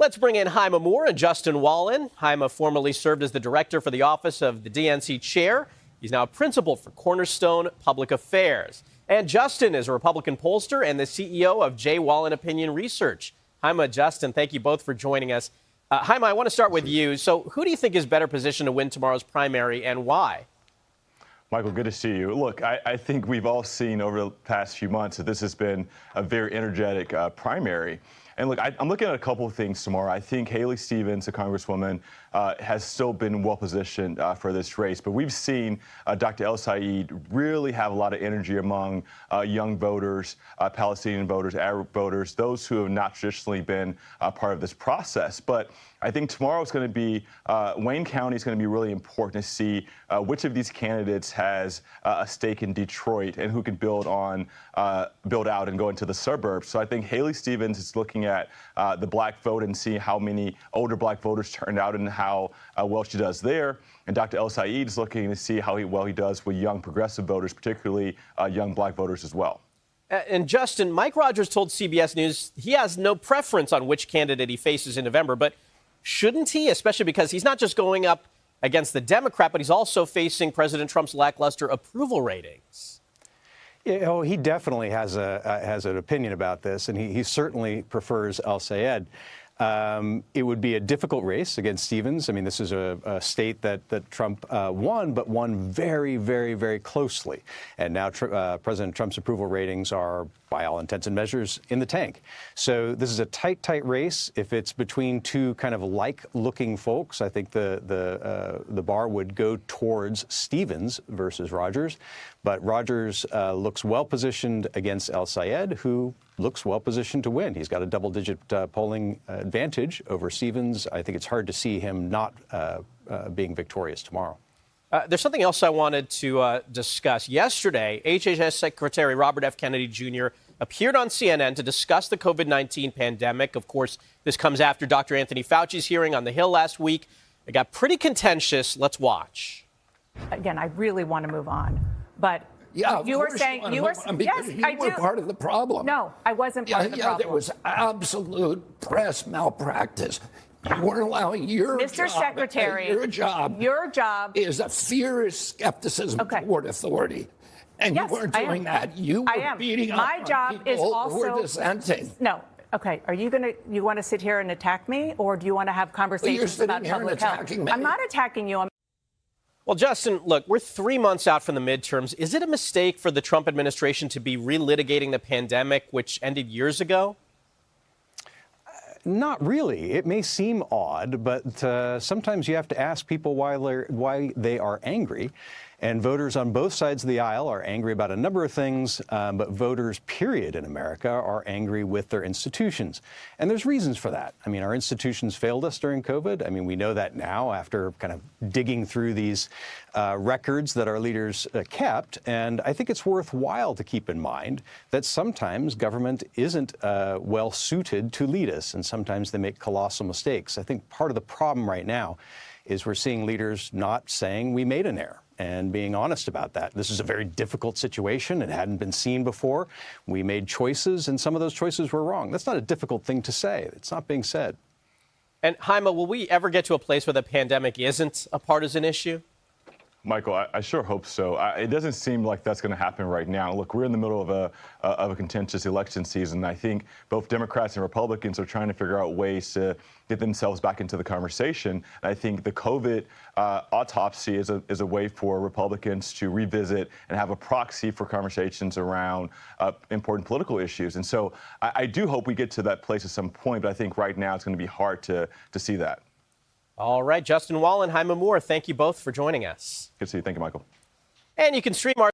Let's bring in Hyma Moore and Justin Wallin. Hyma formerly served as the director for the office of the DNC chair. He's now a principal for Cornerstone Public Affairs. And Justin is a Republican pollster and the CEO of J. Wallin Opinion Research. Hyma, Justin, thank you both for joining us. Hyma, I want to start with you. So who do you think is better positioned to win tomorrow's primary and why? Michael, good to see you. Look, I think we've all seen over the past few months that this has been a very energetic primary. And look, I'm looking at a couple of things tomorrow. I think Haley Stevens, the Congresswoman, has still been well positioned for this race. But we've seen Dr. El-Sayed really have a lot of energy among young voters, Palestinian voters, Arab voters, those who have not traditionally been part of this process. But I think tomorrow is going to be, Wayne County is going to be really important to see which of these candidates has a stake in Detroit and who can build out and go into the suburbs. So I think Haley Stevens is looking at the black vote and see how many older black voters turned out and how well she does there. And Dr. El-Sayed is looking to see how well he does with young progressive voters, particularly young black voters as well. And Justin, Mike Rogers told CBS News he has no preference on which candidate he faces in November, but shouldn't he, especially because he's not just going up against the Democrat, but he's also facing President Trump's lackluster approval ratings? Oh, he definitely has an opinion about this, and he certainly prefers El-Sayed. It would be a difficult race against Stevens. I mean, this is a state that Trump won, but won very, very, very closely. And now President Trump's approval ratings are, by all intents and measures, in the tank. So this is a tight race. If it's between two kind of like-looking folks, I think the bar would go towards Stevens versus Rogers. But Rogers looks well-positioned against El-Sayed, who looks well-positioned to win. He's got a double-digit polling advantage over Stevens. I think it's hard to see him not being victorious tomorrow. There's something else I wanted to discuss. Yesterday, HHS Secretary Robert F. Kennedy Jr. appeared on CNN to discuss the COVID-19 pandemic. Of course, this comes after Dr. Anthony Fauci's hearing on the Hill last week. It got pretty contentious. Let's watch. Again, I really want to move on, but yeah, you were saying you were yes, I were do. part of the problem. No, I wasn't part of the problem. There was absolute press malpractice. You weren't allowing your Mr. job, Secretary, your job is a fierce skepticism toward authority. And yes, you weren't doing that. You were beating up on people who were dissenting. No. Okay, are you you want to sit here and attack me, or do you want to have conversations about public health? I'm not attacking you. Well, Justin, look, we're 3 months out from the midterms. Is it a mistake for the Trump administration to be relitigating the pandemic, which ended years ago? Not really. It may seem odd, but sometimes you have to ask people why they are angry. And voters on both sides of the aisle are angry about a number of things, but voters, period, in America are angry with their institutions. And there's reasons for that. I mean, our institutions failed us during COVID. I mean, we know that now after kind of digging through these records that our leaders kept. And I think it's worthwhile to keep in mind that sometimes government isn't well suited to lead us, and sometimes they make colossal mistakes. I think part of the problem right now is we're seeing leaders not saying we made an error and being honest about that. This is a very difficult situation. It hadn't been seen before. We made choices, and some of those choices were wrong. That's not a difficult thing to say. It's not being said. And Hyma, will we ever get to a place where the pandemic isn't a partisan issue? Michael, I sure hope so. It doesn't seem like that's going to happen right now. Look, we're in the middle of a contentious election season. I think both Democrats and Republicans are trying to figure out ways to get themselves back into the conversation. And I think the COVID autopsy is a way for Republicans to revisit and have a proxy for conversations around important political issues. And so I do hope we get to that place at some point, but I think right now it's going to be hard to see that. All right, Justin Wallin, Hyma Moore, thank you both for joining us. Good to see you. Thank you, Michael. And you can stream our